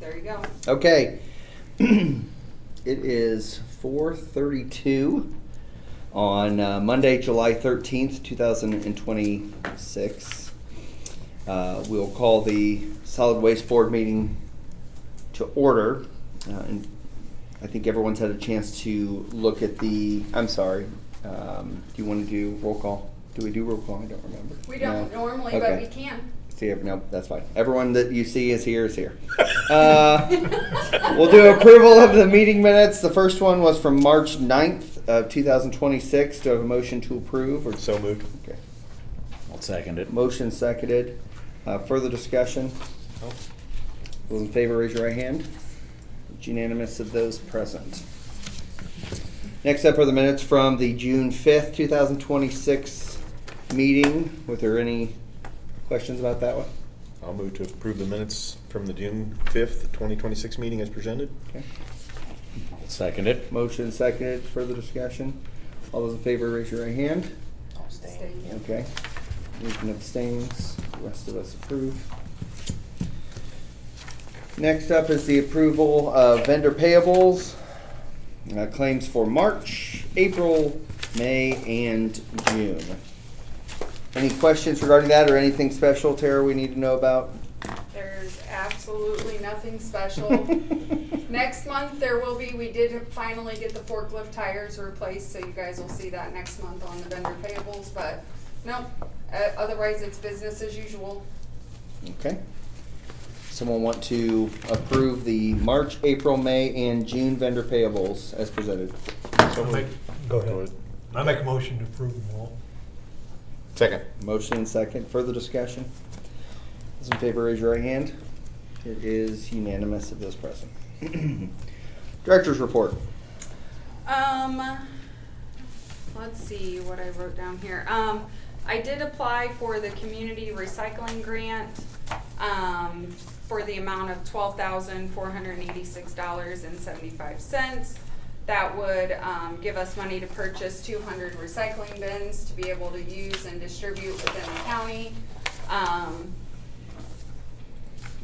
there you go. Okay. It is 4:32 on Monday, July 13th, 2026. We'll call the Solid Waste Board meeting to order. And I think everyone's had a chance to look at the, I'm sorry, do you want to do roll call? Do we do roll call? I don't remember. We don't normally, Okay. but we can. See, no, that's fine. Everyone that you see is here is here. We'll do approval of the meeting minutes. The first one was from March 9th of 2026. Do I have a motion to approve? Or So moved. Okay. I'll second it. Motion seconded. Further discussion? Oh. Those in favor, raise your right hand. It's unanimous of those present. Next up are the minutes from the June 5th, 2026 meeting. Were there any questions about that one? I'll move to approve the minutes from the June 5th, 2026 meeting as presented. Okay. I'll second it. Motion seconded. Further discussion? All those in favor, raise your right hand. Stay. Okay. Ethan abstains. The rest of us approve. Next up is the approval of vendor payables. Claims for March, April, May, and June. Any questions regarding that or anything special, Tara, we need to know about? There's absolutely nothing special. Next month there will be, we did finally get the forklift tires replaced, so you guys will see that next month on the vendor payables, but no, otherwise it's business as usual. Okay. Someone want to approve the March, April, May, and June vendor payables as presented? So moved. Go ahead. I make a motion to approve them all. Second. Motion and second. Further discussion? Those in favor, raise your right hand. It is unanimous of those present. Director's report. Let's see what I wrote down here. I did apply for the community recycling grant, for the amount of $12,486.75. That would give us money to purchase 200 recycling bins to be able to use and distribute within the county.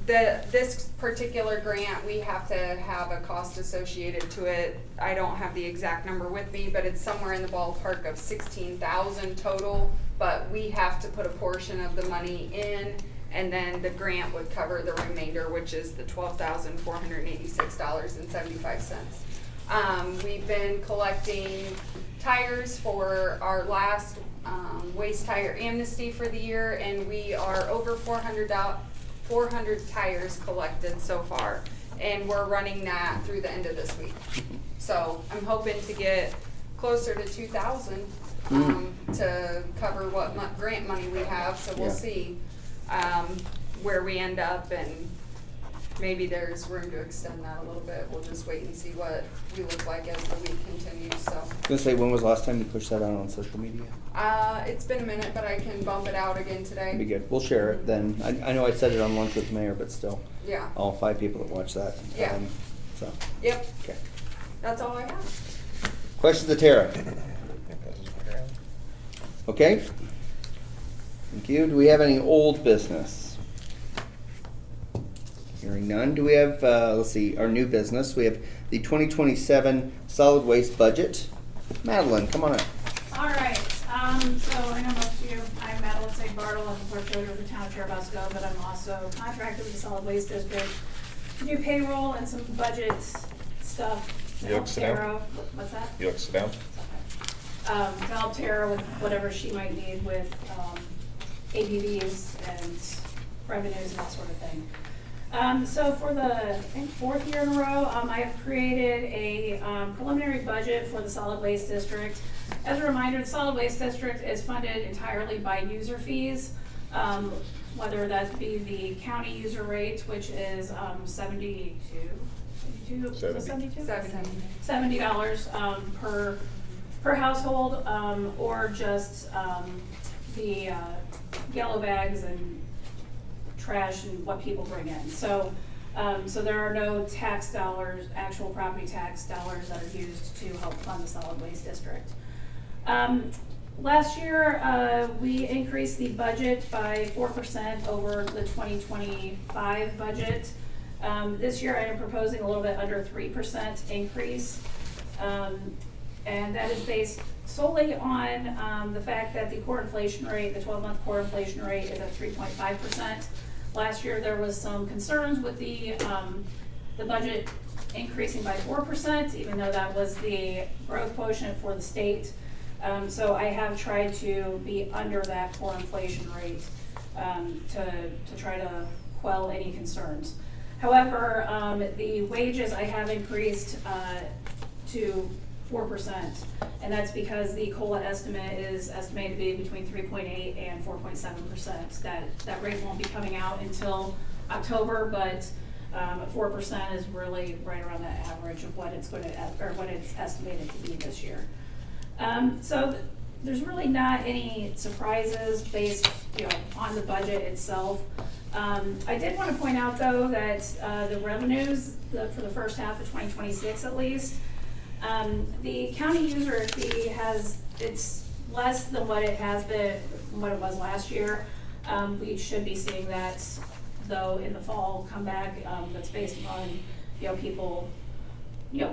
This particular grant, we have to have a cost associated to it. I don't have the exact number with me, but it's somewhere in the ballpark of $16,000 total, but we have to put a portion of the money in, and then the grant would cover the remainder, which is the $12,486.75. We've been collecting tires for our last waste tire amnesty for the year, and we are over 400 tires collected so far, and we're running that through the end of this week. So I'm hoping to get closer to 2,000 to cover what grant money we have, so we'll see where we end up, and maybe there's room to extend that a little bit. We'll just wait and see what we look like as the week continues. So I was going to say, when was the last time you pushed that out on social media? it's been a minute, but I can bump it out again today. Be good. We'll share it then. I know I said it on Lunch with the Mayor, but still. Yeah. All 5 people that watch that. Yeah. So. Yep. Okay. That's all I have. Questions of Tara? Okay. Thank you. Do we have any old business? Hearing none. Do we have, let's see, our new business? We have the 2027 solid waste budget. Madeline, come on up. All right, so I know most of you, I'm Madeline St. Bartle, I'm the clerk treasurer of the town of Cherubusco, but I'm also contracted with the solid waste district to do payroll and some budget stuff. You like to sit down? Tara, what's that? You like to sit down? To help Tara with whatever she might need with ABVs and revenues and that sort of thing. So for the, I think, 4th year in a row, I have created a preliminary budget for the solid waste district. As a reminder, the solid waste district is funded entirely by user fees, whether that be the county user rate, which is $70 per household, or just the yellow bags and trash and what people bring in. So there are no tax dollars, actual property tax dollars that are used to help fund the solid waste district. Last year, we increased the budget by 4% over the 2025 budget. This year I am proposing a little bit under 3% increase. And that is based solely on the fact that the core inflation rate, the 12-month core inflation rate is at 3.5%. Last year there was some concerns with the budget increasing by 4%, even though that was the growth quotient for the state. So I have tried to be under that core inflation rate to try to quell any concerns. However, the wages I have increased to 4%, and that's because the COLA estimate is estimated to be between 3.8 and 4.7%. That rate won't be coming out until October, but 4% is really right around that average of what it's going to, or what it's estimated to be this year. So there's really not any surprises based, on the budget itself. I did want to point out though that the revenues for the first half of 2026 at least, the county user fee it's less than what it has been, what it was last year. We should be seeing that though in the fall come back. That's based on, people,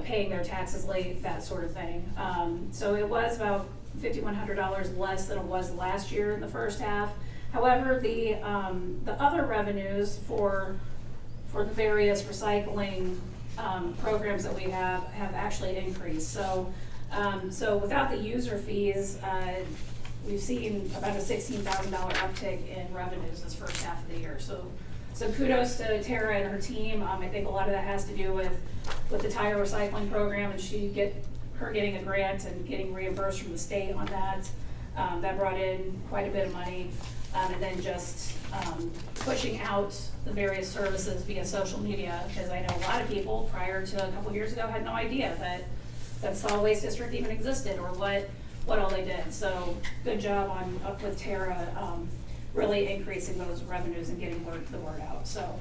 paying their taxes late, that sort of thing. So it was about $5,100 less than it was last year in the first half. However, the other revenues for the various recycling programs that we have actually increased. So without the user fees, we've seen about a $16,000 uptick in revenues this first half of the year. So kudos to Tara and her team. I think a lot of that has to do with the tire recycling program, and her getting a grant and getting reimbursed from the state on that. That brought in quite a bit of money. And then just pushing out the various services via social media, because I know a lot of people prior to a couple years ago had no idea that solid waste district even existed or what all they did. So good job up with Tara, really increasing those revenues and getting the word out. So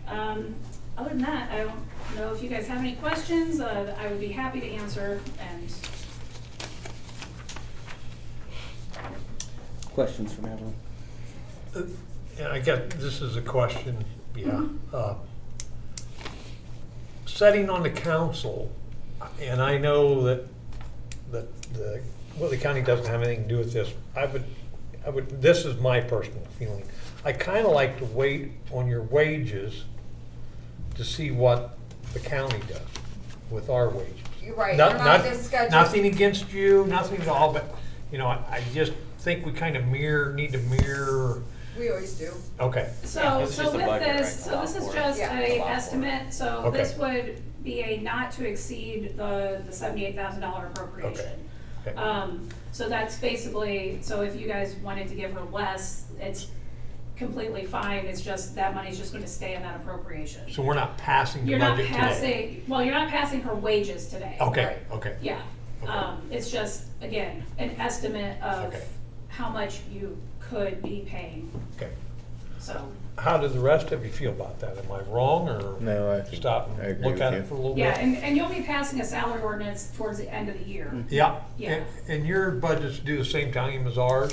other than that, I don't know if you guys have any questions. I would be happy to answer. And Questions from everyone? I guess this is a question, setting on the council, and I know that the Whitley County doesn't have anything to do with this. I would. This is my personal feeling. I kind of like to wait on your wages to see what the county does with our wages. You're right, we're not discussing. Nothing against you, nothing at all, but I just think we kind of need to mirror. We always do. Okay. So It's just a with budget, this, right? so this is Allow for it. just Yeah. a Allow for it. estimate, so Okay. this would be a not to exceed the $78,000 appropriation. Okay. So that's basically, so if you guys wanted to give her less, it's completely fine, it's just, that money's just gonna stay in that appropriation. So we're not passing the You're not budget today? passing, well, you're not passing her wages today. Okay, Right. okay. Yeah, Okay. it's just, again, an estimate of Okay. how much you could be paying, Okay. so. How do the rest of you feel about that? Am I wrong, or No, I think stop I and agree look with at you. it for a little Yeah, bit? and you'll be passing a salary ordinance towards the end of the year. Yeah. Yeah. And your budget's due the same time as ours?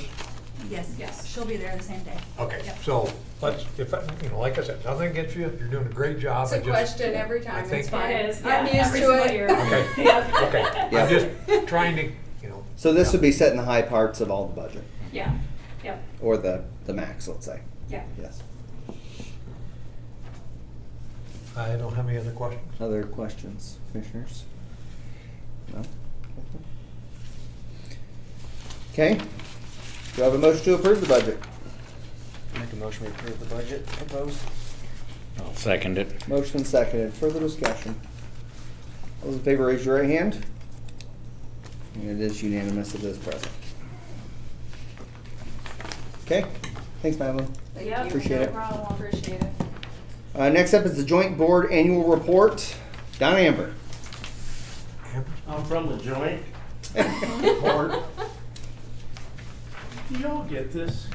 Yes, Yes. she'll be there the same day. Okay, Yep. so let's, like I said, nothing against you, you're doing a great job. It's a I just- question every I time, think- it's fine. It is, I'm yeah, used every to single it. year. Okay, Yeah. okay, Yeah. I'm just trying to, So this would be set in the high parts of all the budget, Yeah, yep, or the max, let's say. yeah. Yes. I don't have any other questions. Other questions, commissioners? No? Okay. Do I have a motion to approve the budget? Make a motion to approve the budget proposed. I'll second it. Motion seconded. Further discussion? Those in favor, raise your right hand. And it is unanimous of those present. Okay. Thanks, Madeline. Thank Yep, you. Appreciate no it. problem. Appreciate it. Next up is the joint board annual report. Don Amber. I'm from the joint board. You all get this?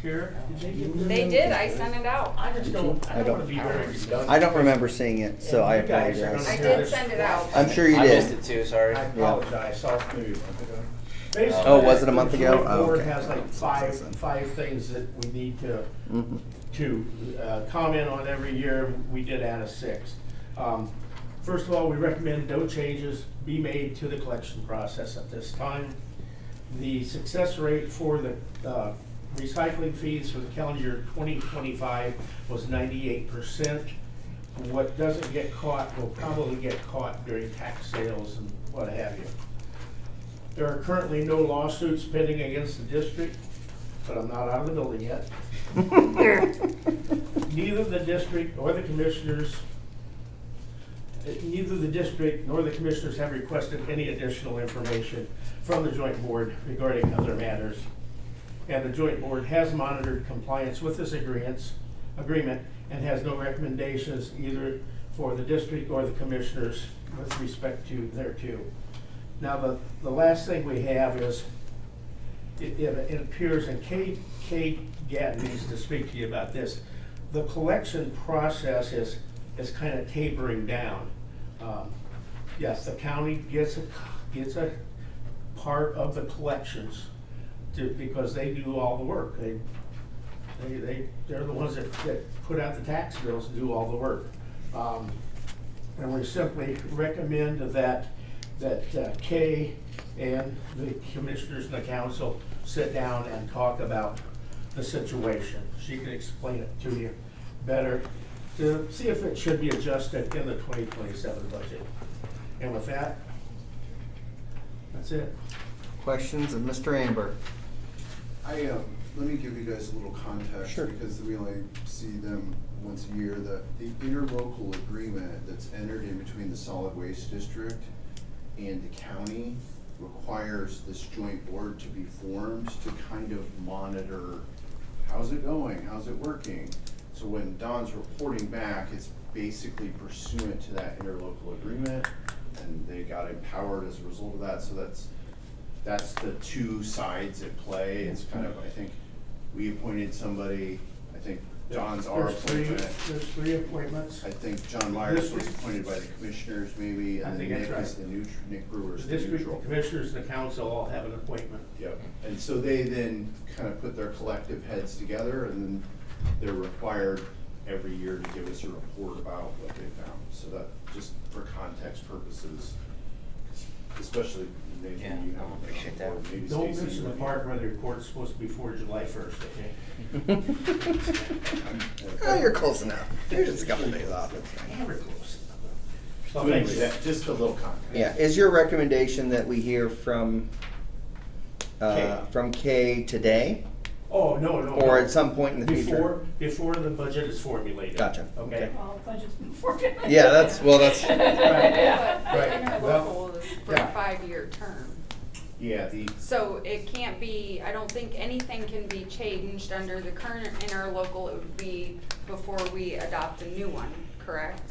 Here? Did they get this? They did, I sent it out. I just don't, I I don't wanna don't- be very redundant. I don't remember seeing it, so I And you guys are apologize. I gonna- did send it out. I'm sure you I did. missed it too, sorry. I apologize, soft move. Basically, Oh, was it a month ago? The joint Oh, board okay. has like five things that we need to comment on every year. We did add a sixth. First of all, we recommend no changes be made to the collection process at this time. The success rate for the recycling fees for the calendar year 2025 was 98%. What doesn't get caught will probably get caught during tax sales and what have you. There are currently no lawsuits pending against the district, but I'm not out of the building yet. Neither the district nor the commissioners have requested any additional information from the joint board regarding other matters. And the joint board has monitored compliance with this agreement and has no recommendations either for the district or the commissioners with respect to thereto. Now, the last thing we have is, it appears, and Kate Gatt needs to speak to you about this, the collection process is kind of tapering down. Yes, the county gets a part of the collections because they do all the work. They're the ones that put out the tax bills and do all the work. And we simply recommend that Kay and the commissioners and the council sit down and talk about the situation. She can explain it to you better to see if it should be adjusted in the 2027 budget. And with that, that's it. Questions of Mr. Amber? Let me give you guys a little context. Sure. Because we only see them once a year. The interlocal agreement that's entered in between the solid waste district and the county requires this joint board to be formed to kind of monitor, how's it going, how's it working? So when Don's reporting back, it's basically pursuant to that interlocal agreement, and they got empowered as a result of that. So that's the two sides at play. It's kind of, I think, we appointed somebody, I think John's our appointment. There's three appointments. I think John Myers was appointed by the commissioners maybe, I and think then that's Nick right. is Nick Brewer's The the district, neutral. the commissioners, and the council all have an appointment. Yep, and so they then kind of put their collective heads together, and then they're required every year to give us a report about what they found. So that, just for context purposes, especially Nathan, Yeah, you I have. appreciate that. Maybe Don't Stacy, mention the you- part where the report's supposed to be before July 1st, okay? Oh, you're close enough. You're just a couple days off. Never close. So Well, anyway, thanks. that, just a little context. Yeah, is your recommendation that we hear from Kay today? Oh, no. Or at some point in the future? Before the budget is formulated. Gotcha. Okay? Well, budget's been formulated. Yeah, that's. But the Right. Well, interlocal is for yeah. a 5-year term. Yeah, the, So it can't be, I don't think anything can be changed under the current interlocal. It would be before we adopt a new one, correct?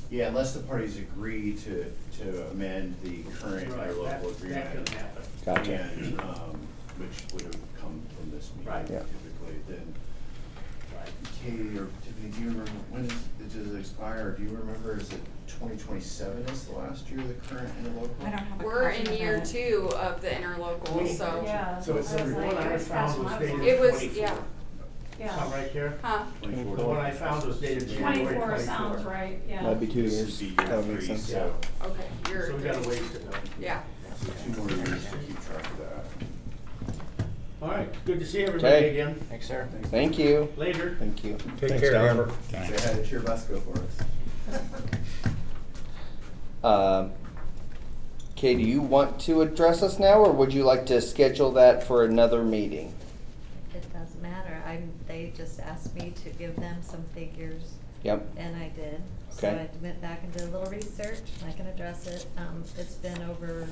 yeah, unless the parties agree to amend the current Right, interlocal that agreement. can happen. Gotcha. And, which would have come from this meeting Right. Yeah. typically, then. Right. Katie or Tiffany, do you remember, when does it expire? Do you remember, is it 2027 is the last year of the current interlocal? I don't have a We're copy in of year that. 2 of the interlocal, so. Yeah. So it's I was the like, one I it's found past was my dated time. It was, 24. yeah, Yeah. Sound right, Kara? huh? 24. The one I found was dated January 24. 24 sounds right, yeah. That'd be 2 This years. would be That would year make 3, sense. so, Okay, you're. So we gotta wait to know. Yeah. so 2 more years to keep track of that. All right, good to see everybody Okay. again. Thanks, sir. Thank you. Later. Thank you. Take Thanks, care, Don. Amber. Say hi to Cheer Busco for us. Kay, do you want to address us now, or would you like to schedule that for another meeting? It doesn't matter. They just asked me to give them some figures, Yep. and I did. So Okay. I went back and did a little research, and I can address it. It's been over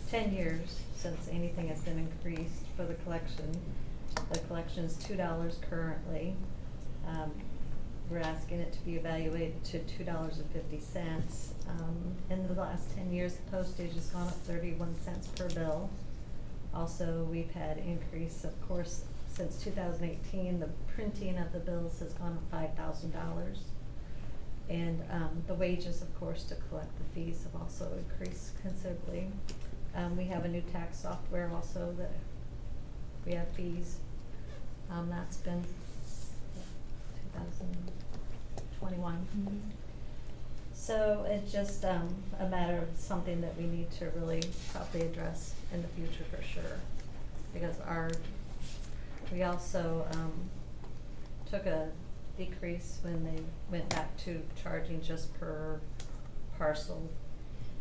10 years since anything has been increased for the collection. The collection's $2 currently. We're asking it to be evaluated to $2.50. In the last 10 years, the postage has gone up 31 cents per bill. Also, we've had increase, of course, since 2018, the printing of the bills has gone up $5,000. And the wages, of course, to collect the fees have also increased considerably. We have a new tax software also that we have fees. That's been 2021. So it's just a matter of something that we need to really probably address in the future for sure. Because we also took a decrease when they went back to charging just per parcel.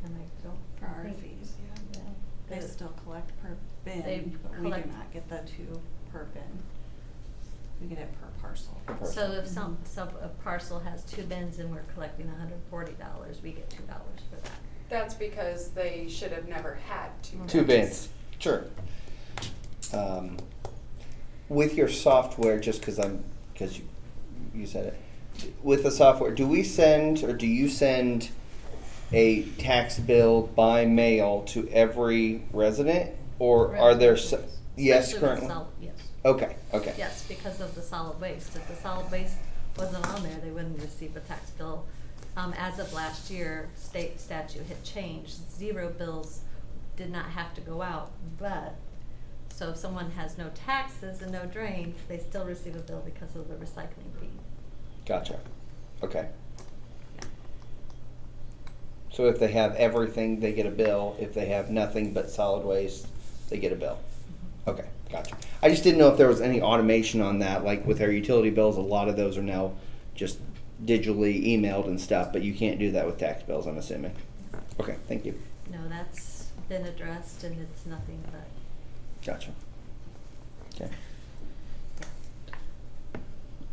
And I don't For our think- fees, yeah. They The- still collect per They bin, but we do collect- not get the 2 per bin. We get it per parcel. So if a parcel has 2 bins and we're collecting $140, we get $2 for that. That's because they should have never had two. Two bins, sure. With your software, just because you said it, with the software, do we send or do you send a tax bill by mail to every resident, or are there? Yes, Especially with currently. yes. Okay. Okay. Yes, because of the solid waste. If the solid waste wasn't on there, they wouldn't receive a tax bill. As of last year, state statute had changed. 0 bills did not have to go out, but, so if someone has no taxes and no drains, they still receive a bill because of the recycling fee. Gotcha. Okay. So if they have everything, they get a bill. If they have nothing but solid waste, they get a bill. Okay, gotcha. I just didn't know if there was any automation on that, like with our utility bills, a lot of those are now just digitally emailed and stuff, but you can't do that with tax bills, I'm assuming. Okay, thank you. No, that's been addressed and it's nothing but. Gotcha. Okay.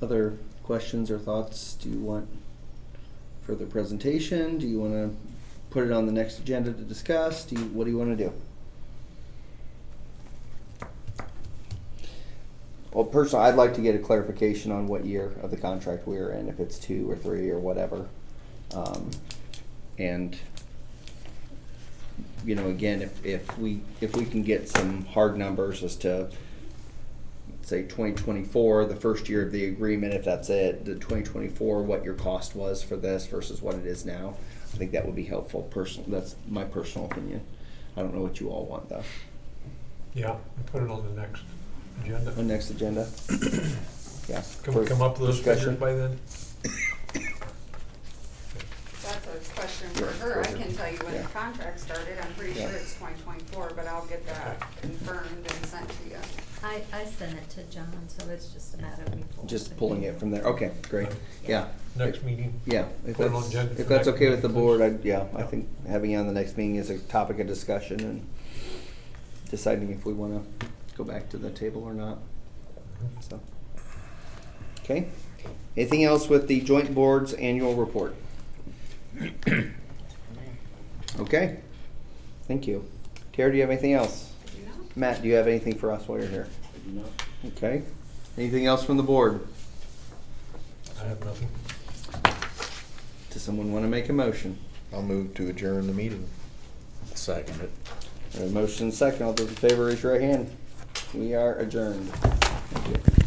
Other questions or thoughts? Do you want further presentation? Do you want to put it on the next agenda to discuss? What do you want to do? Well, personally, I'd like to get a clarification on what year of the contract we're in, if it's 2 or 3 or whatever. And you know, again, if we can get some hard numbers as to, say, 2024, the first year of the agreement, if that's it, the 2024, what your cost was for this versus what it is now, I think that would be helpful. That's my personal opinion. I don't know what you all want, though. Yeah, we'll put it on the next agenda. The next agenda. Yeah. Can we come up with those discussion figures by then? That's a question for Yeah, her. I for her. can tell you when Yeah. the contract started. I'm pretty Yeah. sure it's 2024, but I'll get that confirmed and sent to you. I sent it to John, so it's just a matter of me pulling. Just pulling it from there. Okay, great. Yeah. Next meeting? Yeah, if Put it on that's, agenda for if that's next okay with the meeting, board, please. I Yeah. think having you on the next meeting is a topic of discussion and deciding if we want to go back to the table or not. So, okay. Anything else with the joint board's annual report? Okay. Thank you. Tara, do you have anything else? You know? Matt, do you have anything for us while you're here? I do not. Okay. Anything else from the board? I have nothing. Does someone want to make a motion? I'll move to adjourn the meeting. Second it. A motion second. All those in favor, raise your right hand. We are adjourned. Thank you.